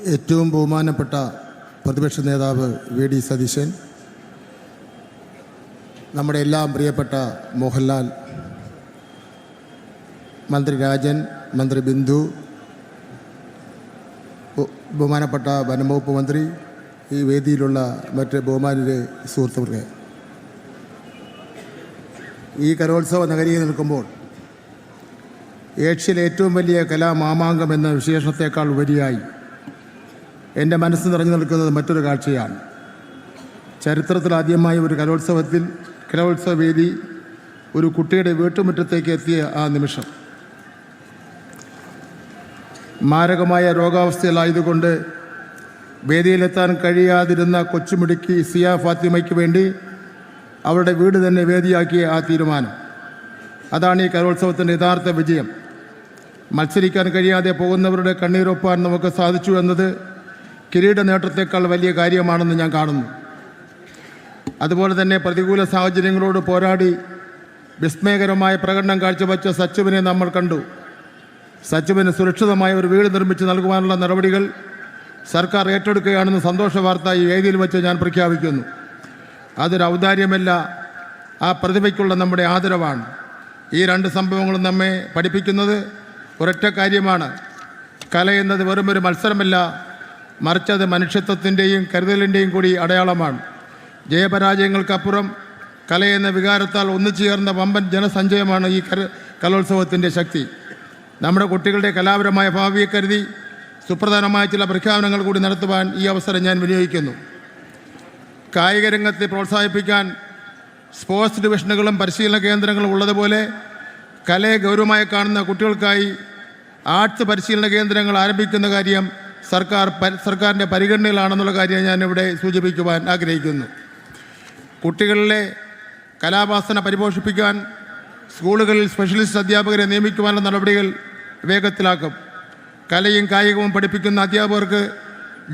ഏറ്റവും ബഹുമാനപ്പെട്ട പ്രതിപക്ഷ നേതാവ് വി.ഡി. സതീശൻ, നമ്മുടെ എല്ലാം പ്രിയപ്പെട്ട മോഹൻലാൽ, മന്ത്രി രാജൻ, മന്ത്രി ബിന്ദു, ബഹുമാനപ്പെട്ട വനംവകുപ്പ് മന്ത്രി, ഈ വേദിയിലുള്ള മറ്റ് ബഹുമാനരെ സുഹൃത്തുക്കളെ, ഈ കലോത്സവ നഗരിയിൽ നിൽക്കുമ്പോൾ ഏഷ്യയിലെ ഏറ്റവും വലിയ കലാമാമാങ്കം എന്ന വിശേഷണത്തേക്കാൾ ഉപരിയായി എൻ്റെ മനസ്സ് നിറഞ്ഞു നിൽക്കുന്നത് മറ്റൊരു കാഴ്ചയാണ്. ചരിത്രത്തിലാദ്യമായി ഒരു കലോത്സവ വേദി ഒരു കുട്ടിയുടെ വീട്ടുമുറ്റത്തേക്ക് എത്തിയ ആ നിമിഷം. മാരകമായ രോഗാവസ്ഥയിലായതുകൊണ്ട് വേദിയിലെത്താൻ കഴിയാതിരുന്ന കൊച്ചുമിടുക്കി സിയ ഫാത്തിമയ്ക്ക് വേണ്ടി അവരുടെ വീട് തന്നെ വേദിയാക്കിയ ആ തീരുമാനം, അതാണ് ഈ കലോത്സവത്തിൻ്റെ യഥാർത്ഥ വിജയം. മത്സരിക്കാൻ കഴിയാതെ പോകുന്നവരുടെ കണ്ണീരൊപ്പാൻ നമുക്ക് സാധിച്ചു എന്നത് കിരീട നേട്ടത്തേക്കാൾ വലിയ കാര്യമാണെന്ന് ഞാൻ കാണുന്നു. അതുപോലെ തന്നെ പ്രതികൂല സാഹചര്യങ്ങളോട് പോരാടി വിസ്മയകരമായ പ്രകടനം കാഴ്ചവെച്ച സച്ചുവിനെ നമ്മൾ കണ്ടു. സച്ചുവിന് സുരക്ഷിതമായ ഒരു വീട് നിർമ്മിച്ച് നൽകുവാനുള്ള നടപടികൾ സർക്കാർ ഏറ്റെടുക്കുകയാണെന്ന് സന്തോഷ വാർത്ത ഈ വേദിയിൽ വെച്ച് ഞാൻ പ്രഖ്യാപിക്കുന്നു. അതൊരു ഔദാര്യമല്ല, ആ പ്രതിഭയ്ക്കുള്ള നമ്മുടെ ആദരവാണ്. ഈ രണ്ട് സംഭവങ്ങളും നമ്മെ പഠിപ്പിക്കുന്നത് ഒരൊറ്റ കാര്യമാണ്: കല എന്നത് വെറുമൊരു മത്സരമല്ല, മറിച്ച് അത് മനുഷ്യത്വത്തിൻ്റെയും കരുതലിൻ്റെയും കൂടി അടയാളമാണ്. ജയപരാജയങ്ങൾക്കപ്പുറം കലയെന്ന വികാരത്താൽ ഒന്നുചേർന്ന വമ്പൻ ജനസഞ്ചയമാണ് ഈ കലോത്സവത്തിൻ്റെ ശക്തി. നമ്മുടെ കുട്ടികളുടെ കലാപരമായ ഭാവിയെ കരുതി സുപ്രധാനമായ ചില പ്രഖ്യാപനങ്ങൾ കൂടി നടത്തുവാൻ ഈ അവസരം ഞാൻ വിനിയോഗിക്കുന്നു. കായിക രംഗത്തെ പ്രോത്സാഹിപ്പിക്കാൻ സ്പോർട്സ് ഡിവിഷനുകളും പരിശീലന കേന്ദ്രങ്ങളും ഉള്ളതുപോലെ കലയെ ഗൗരവമായി കാണുന്ന കുട്ടികൾക്കായി ആർട്സ് പരിശീലന കേന്ദ്രങ്ങൾ ആരംഭിക്കുന്ന കാര്യം സർക്കാരിൻ്റെ പരിഗണനയിലാണെന്നുള്ള കാര്യം ഞാനിവിടെ സൂചിപ്പിക്കുവാൻ ആഗ്രഹിക്കുന്നു. കുട്ടികളിലെ കലാവാസന പരിപോഷിപ്പിക്കാൻ സ്കൂളുകളിൽ സ്പെഷ്യലിസ്റ്റ് അധ്യാപകരെ നിയമിക്കുവാനുള്ള നടപടികൾ വേഗത്തിലാക്കും. കലയും കായികവും പഠിപ്പിക്കുന്ന അധ്യാപകർക്ക്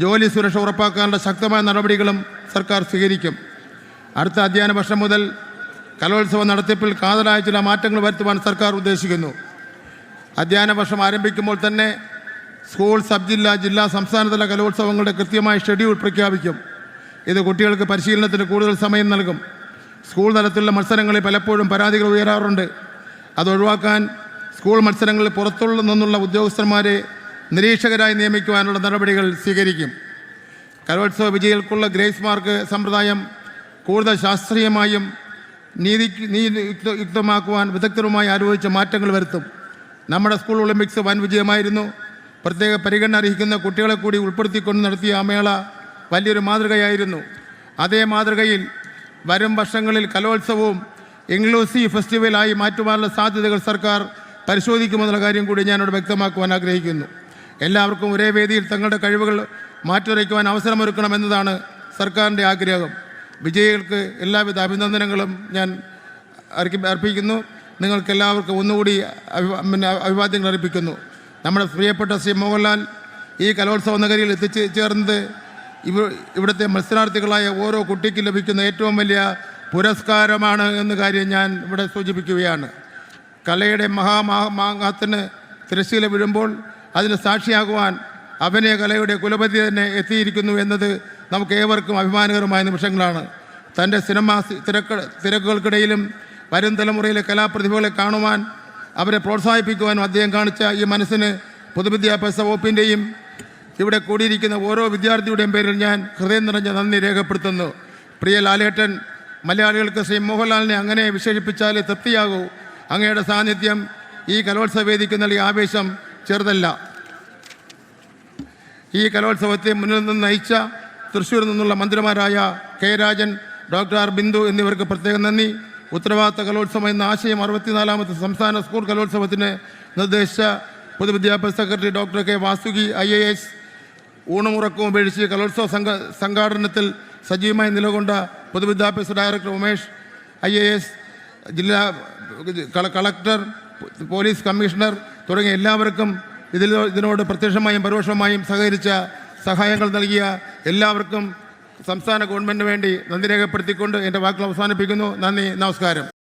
ജോലി സുരക്ഷ ഉറപ്പാക്കാനുള്ള ശക്തമായ നടപടികളും സർക്കാർ സ്വീകരിക്കും. അടുത്ത അധ്യയന വർഷം മുതൽ കലോത്സവ നടത്തിപ്പിൽ കാതലായ ചില മാറ്റങ്ങൾ വരുത്തുവാൻ സർക്കാർ ഉദ്ദേശിക്കുന്നു. അധ്യയന വർഷം ആരംഭിക്കുമ്പോൾ തന്നെ സ്കൂൾ, സബ് ജില്ലാ, ജില്ലാ, സംസ്ഥാനതല കലോത്സവങ്ങളുടെ കൃത്യമായ ഷെഡ്യൂൾ പ്രഖ്യാപിക്കും. ഇത് കുട്ടികൾക്ക് പരിശീലനത്തിന് കൂടുതൽ സമയം നൽകും. സ്കൂൾ തലത്തിലുള്ള മത്സരങ്ങളിൽ പലപ്പോഴും പരാതികൾ ഉയരാറുണ്ട്. അതൊഴിവാക്കാൻ സ്കൂൾ മത്സരങ്ങളിൽ പുറത്തുള്ള നിന്നുള്ള ഉദ്യോഗസ്ഥന്മാരെ നിരീക്ഷകരായി നിയമിക്കുവാനുള്ള നടപടികൾ സ്വീകരിക്കും. കലോത്സവ വിജയികൾക്കുള്ള ഗ്രേസ് മാർക്ക് സമ്പ്രദായം കൂടുതൽ ശാസ്ത്രീയമായും നീതിയുക്തമാക്കുവാൻ വിദഗ്ധരുമായി ആലോചിച്ച് മാറ്റങ്ങൾ വരുത്തും. നമ്മുടെ സ്കൂൾ ഒളിമ്പിക്സ് വൻ വിജയമായിരുന്നു. പ്രത്യേക പരിഗണന അർഹിക്കുന്ന കുട്ടികളെ കൂടി ഉൾപ്പെടുത്തിക്കൊണ്ട് നടത്തിയ ആ മേള വലിയൊരു മാതൃകയായിരുന്നു. അതേ മാതൃകയിൽ വരും വർഷങ്ങളിൽ കലോത്സവവും ഇൻക്ലൂസീവ് ഫെസ്റ്റിവലായി മാറ്റുവാനുള്ള സാധ്യതകൾ സർക്കാർ പരിശോധിക്കുമെന്നുള്ള കാര്യം കൂടി ഞാനിവിടെ വ്യക്തമാക്കുവാൻ ആഗ്രഹിക്കുന്നു. എല്ലാവർക്കും ഒരേ വേദിയിൽ തങ്ങളുടെ കഴിവുകൾ മാറ്റുരയ്ക്കുവാൻ അവസരമൊരുക്കണമെന്നതാണ് സർക്കാരിൻ്റെ ആഗ്രഹം. വിജയികൾക്ക് എല്ലാവിധ അഭിനന്ദനങ്ങളും ഞാൻ അർപ്പിക്കുന്നു. നിങ്ങൾക്കെല്ലാവർക്കും ഒന്നുകൂടി അഭിവാദ്യങ്ങൾ അർപ്പിക്കുന്നു. നമ്മുടെ പ്രിയപ്പെട്ട ശ്രീ മോഹൻലാൽ ഈ കലോത്സവ നഗരിയിൽ എത്തിച്ചേർന്നത് ഇവിടുത്തെ മത്സരാർത്ഥികളായ ഓരോ കുട്ടിക്കും ലഭിക്കുന്ന ഏറ്റവും വലിയ പുരസ്കാരമാണ് എന്ന കാര്യം ഞാൻ ഇവിടെ സൂചിപ്പിക്കുകയാണ്. കലയുടെ മഹാമാങ്ങത്തിന് തിരശ്ശീല വീഴുമ്പോൾ അതിന് സാക്ഷിയാകുവാൻ അഭിനയ കലയുടെ കുലപതി തന്നെ എത്തിയിരിക്കുന്നു എന്നത് നമുക്ക് ഏവർക്കും അഭിമാനകരമായ നിമിഷങ്ങളാണ്. തൻ്റെ സിനിമാ തിരക്കുകൾക്കിടയിലും വരും തലമുറയിലെ കലാപ്രതിഭകളെ കാണുവാൻ, അവരെ പ്രോത്സാഹിപ്പിക്കുവാനും അദ്ദേഹം കാണിച്ച ഈ മനസ്സിന് പൊതുവിദ്യാഭ്യാസ വകുപ്പിൻ്റെയും ഇവിടെ കൂടിയിരിക്കുന്ന ഓരോ വിദ്യാർത്ഥിയുടെയും പേരിൽ ഞാൻ ഹൃദയം നിറഞ്ഞ നന്ദി രേഖപ്പെടുത്തുന്നു. പ്രിയ ലാലേട്ടൻ, മലയാളികൾക്ക് ശ്രീ മോഹൻലാലിനെ അങ്ങനെ വിശേഷിപ്പിച്ചാൽ തൃപ്തിയാകൂ. അങ്ങയുടെ സാന്നിധ്യം ഈ കലോത്സവ വേദിക്ക് നൽകിയ ആവേശം ചെറുതല്ല. ഈ കലോത്സവത്തെ മുന്നിൽ നിന്ന് നയിച്ച തൃശ്ശൂരിൽ നിന്നുള്ള മന്ത്രിമാരായ K Rajan, doctor R Bindu എന്നിവർക്ക് പ്രത്യേകം നന്ദി. ഉത്തരവാദിത്ത കലോത്സവം എന്ന ആശയം 64ാമത്തെ സംസ്ഥാന സ്കൂൾ കലോത്സവത്തിന് നിർദ്ദേശിച്ച പൊതുവിദ്യാഭ്യാസ secretary doctor K Vasuki IAS, ഊണമുറക്കവും ഉപേക്ഷിച്ച് കലോത്സവ സംഘാടനത്തിൽ സജീവമായി നിലകൊണ്ട പൊതുവിദ്യാഭ്യാസ ഡയറക്ടർ ഉമേഷ് IAS, ജില്ലാ കളക്ടർ, പോലീസ് കമ്മീഷണർ തുടങ്ങിയ എല്ലാവർക്കും ഇതിനോട് പ്രത്യക്ഷമായും പരോക്ഷമായും സഹകരിച്ച സഹായങ്ങൾ നൽകിയ എല്ലാവർക്കും സംസ്ഥാന ഗവൺമെൻറ്റിന് വേണ്ടി നന്ദി രേഖപ്പെടുത്തിക്കൊണ്ട് എൻ്റെ വാക്കുകൾ അവസാനിപ്പിക്കുന്നു. നന്ദി, നമസ്കാരം.